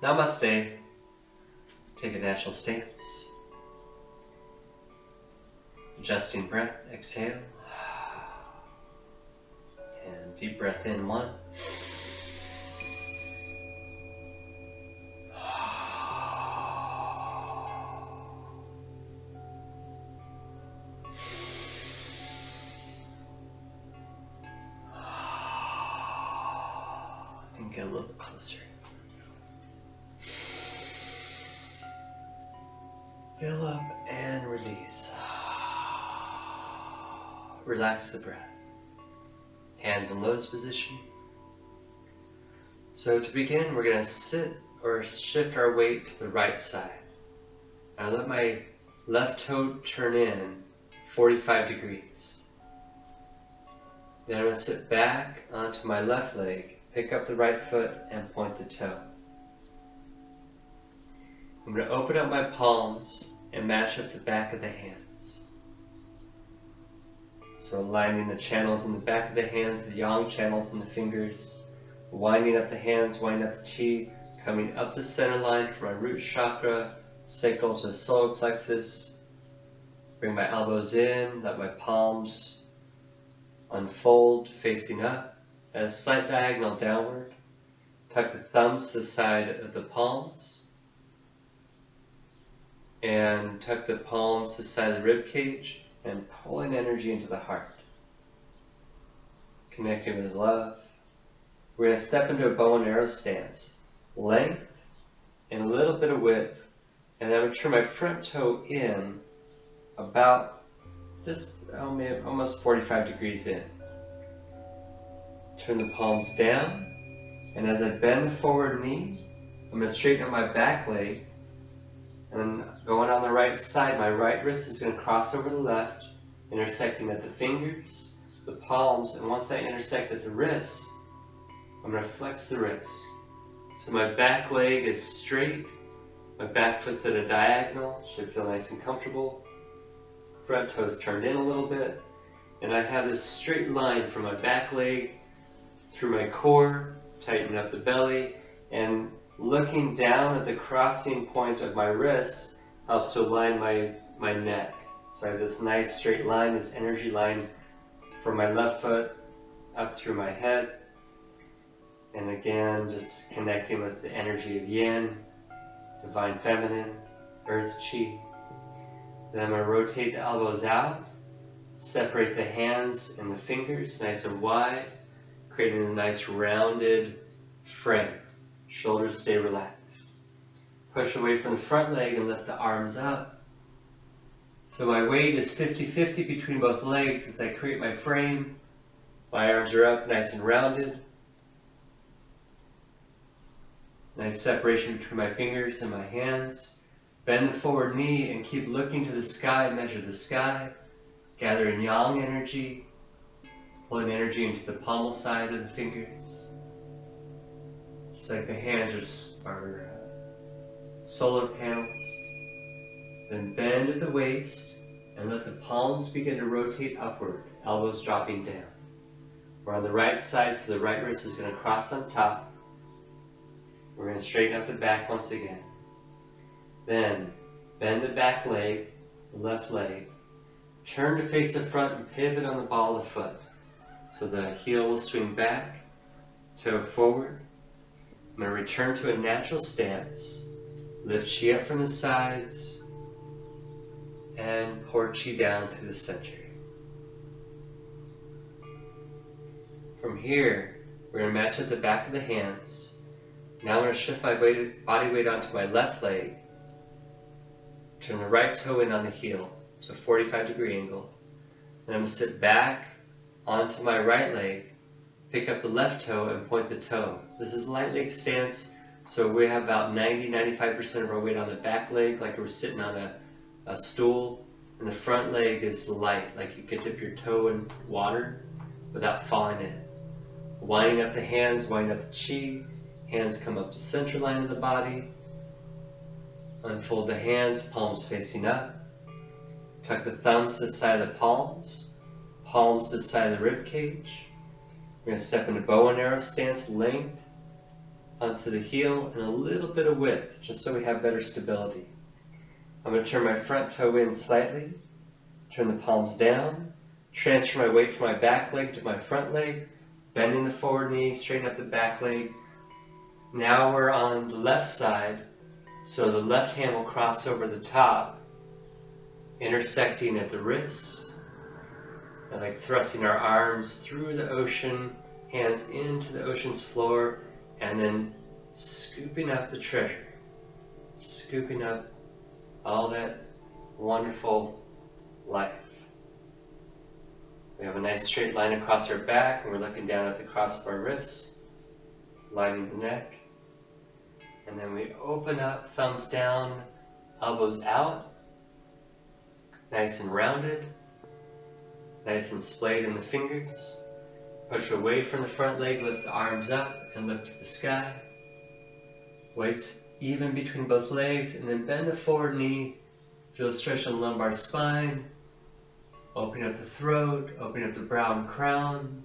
Namaste. Take a natural stance. Adjusting breath, exhale. And deep breath in, 1. I think get a little closer. Fill up and release. Relax the breath. Hands in lotus position. So to begin, we're going to sit or shift our weight to the right side. I let my left toe turn in 45 degrees. Then I'm going to sit back onto my left leg, pick up the right foot and point the toe. I'm going to open up my palms and match up the back of the hands. So aligning the channels in the back of the hands, the yang channels in the fingers, winding up the hands, winding up the chi, coming up the center line from my root chakra, sacral to the solar plexus. Bring my elbows in, let my palms unfold facing up at a slight diagonal downward. Tuck the thumbs to the side of the palms. And tuck the palms to the side of the rib cage and pulling energy into the heart. Connecting with love. We're going to step into a bow and arrow stance. Length and a little bit of width. And then I'm going to turn my front toe in about just almost 45 degrees in. Turn the palms down. And as I bend the forward knee, I'm going to straighten up my back leg. And going on the right side, my right wrist is going to cross over the left, intersecting at the fingers, the palms, and once I intersect at the wrists, I'm going to flex the wrists. So my back leg is straight, my back foot's at a diagonal, should feel nice and comfortable. Front toes turned in a little bit, and I have this straight line from my back leg through my core, tighten up the belly, and looking down at the crossing point of my wrists helps to align my neck. So I have this nice straight line, this energy line from my left foot up through my head. And again, just connecting with the energy of Yin, Divine Feminine, Earth Chi. Then I'm going to rotate the elbows out, separate the hands and the fingers nice and wide, creating a nice rounded frame. Shoulders stay relaxed. Push away from the front leg and lift the arms up. So my weight is 50-50 between both legs as I create my frame. My arms are up, nice and rounded. Nice separation between my fingers and my hands. Bend the forward knee and keep looking to the sky. Measure the sky. Gathering yang energy. Pulling energy into the pommel side of the fingers. It's like the hands are solar panels. Then bend at the waist and let the palms begin to rotate upward, elbows dropping down. We're on the right side, so the right wrist is going to cross on top. We're going to straighten up the back once again. Then bend the back leg, the left leg. Turn to face the front and pivot on the ball of the foot. So the heel will swing back, toe forward. I'm going to return to a natural stance, lift chi up from the sides, and pour chi down through the center. From here, we're going to match at the back of the hands. Now I'm going to shift my body weight onto my left leg, turn the right toe in on the heel to a 45-degree angle. Then I'm going to sit back onto my right leg, pick up the left toe and point the toe. This is a light leg stance, so we have about 90-95% of our weight on the back leg, like we're sitting on a stool, and the front leg is light, like you could dip your toe in water without falling in. Winding up the hands, winding up the chi, hands come up to center line of the body, unfold the hands, palms facing up, tuck the thumbs to the side of the palms, palms to the side of the rib cage. We're going to step into bow and arrow stance, length, onto the heel and a little bit of width, just so we have better stability. I'm going to turn my front toe in slightly, turn the palms down, transfer my weight from my back leg to my front leg, bending the forward knee, straighten up the back leg. Now we're on the left side, so the left hand will cross over the top, intersecting at the wrists, and like thrusting our arms through the ocean, hands into the ocean's floor, and then scooping up the treasure, scooping up all that wonderful life. We have a nice straight line across our back, and we're looking down at the cross of our wrists, lining the neck. And then we open up, thumbs down, elbows out, nice and rounded, nice and splayed in the fingers. Push away from the front leg, lift the arms up and look to the sky. Weights even between both legs, and then bend the forward knee, feel a stretch on the lumbar spine, open up the throat, open up the brow and crown,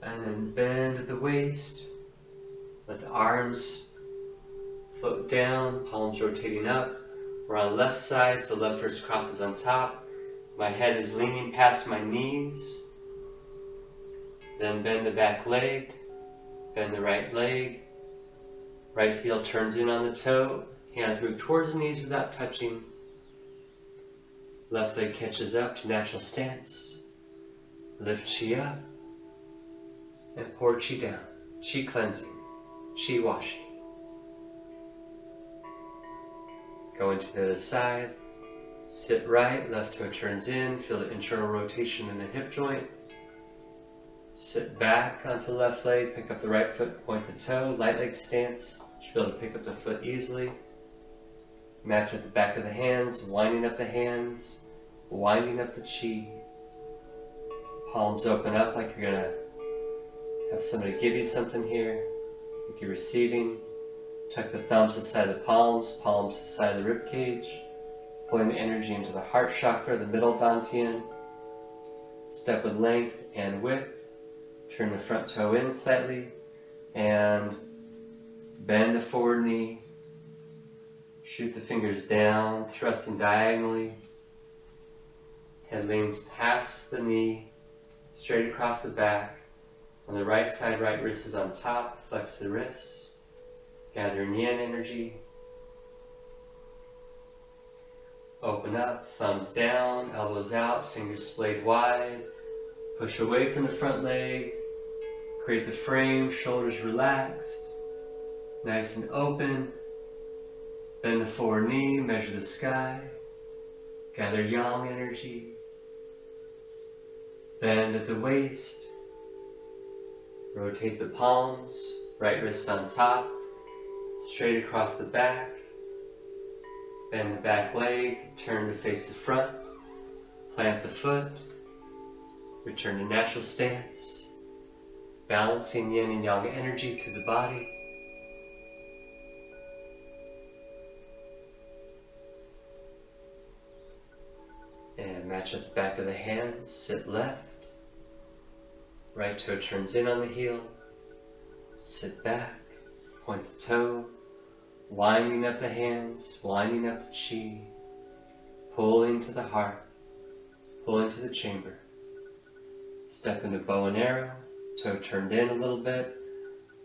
and then bend at the waist, let the arms float down, palms rotating up. We're on the left side, so left wrist crosses on top. My head is leaning past my knees. Then bend the back leg, bend the right leg. Right heel turns in on the toe. Hands move towards the knees without touching. Left leg catches up to natural stance. Lift chi up and pour chi down. Chi cleansing, chi washing. Go into the other side. Sit right, left toe turns in. Feel the internal rotation in the hip joint. Sit back onto the left leg, pick up the right foot, point the toe, light leg stance. You should be able to pick up the foot easily. Match at the back of the hands, winding up the hands, winding up the chi. Palms open up like you're going to have somebody give you something here, like you're receiving. Tuck the thumbs aside the palms, palms aside the rib cage. Pulling the energy into the heart chakra, the middle dantian. Step with length and width. Turn the front toe in slightly and bend the forward knee. Shoot the fingers down, thrusting diagonally. Head leans past the knee, straight across the back. On the right side, right wrist is on top. Flex the wrists. Gather yin energy. Open up, thumbs down, elbows out, fingers splayed wide. Push away from the front leg. Create the frame, shoulders relaxed, nice and open. Bend the forward knee, measure the sky. Gather yang energy. Bend at the waist. Rotate the palms, right wrist on top, straight across the back. Bend the back leg, turn to face the front. Plant the foot. Return to natural stance. Balancing yin and yang energy through the body. And match at the back of the hands, sit left. Right toe turns in on the heel. Sit back, point the toe, winding up the hands, winding up the chi. Pull into the heart, pull into the chamber. Step into bow and arrow. Toe turned in a little bit,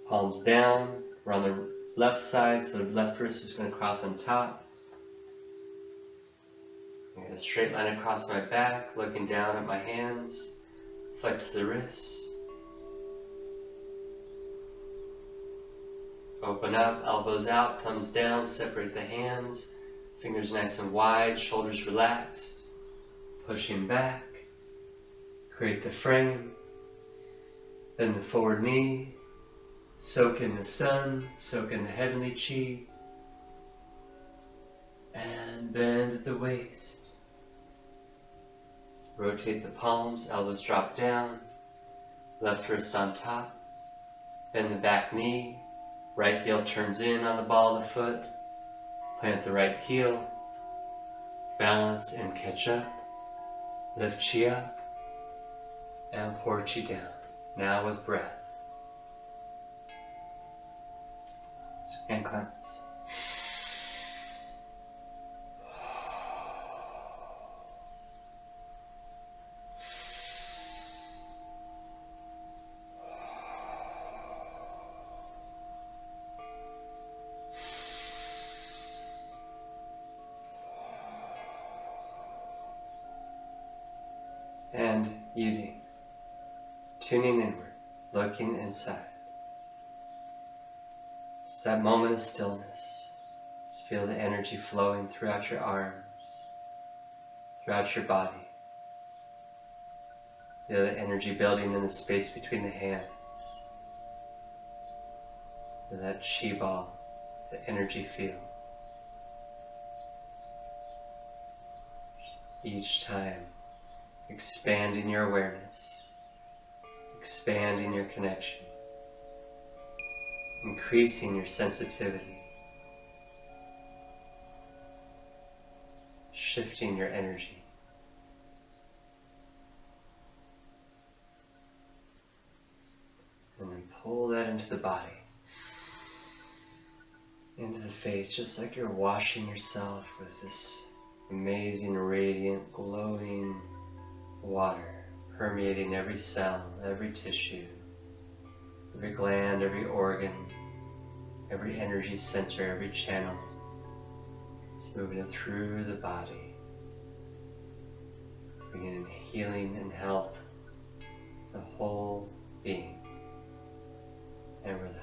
palms down. We're on the left side, so the left wrist is going to cross on top. I'm going to straight line across my back, looking down at my hands. Flex the wrists. Open up, elbows out, thumbs down, separate the hands. Fingers nice and wide, shoulders relaxed. Pushing back. Create the frame. Bend the forward knee, soak in the sun, soak in the heavenly chi, and bend at the waist. Rotate the palms, elbows drop down, left wrist on top, bend the back knee, right heel turns in on the ball of the foot, plant the right heel, balance and catch up, lift chi up, and pour chi down. Now with breath. and cleanse. And Yuding, tuning inward, looking inside. Just that moment of stillness. Just feel the energy flowing throughout your arms, throughout your body. Feel the energy building in the space between the hands. Feel that chi ball, the energy field. Each time, expanding your awareness, expanding your connection, increasing your sensitivity, shifting your energy. And then pull that into the body, into the face, just like you're washing yourself with this amazing, radiant, glowing water, permeating every cell, every tissue, every gland, every organ, every energy center, every channel. It's moving it through the body, bringing in healing and health, the whole being. And release.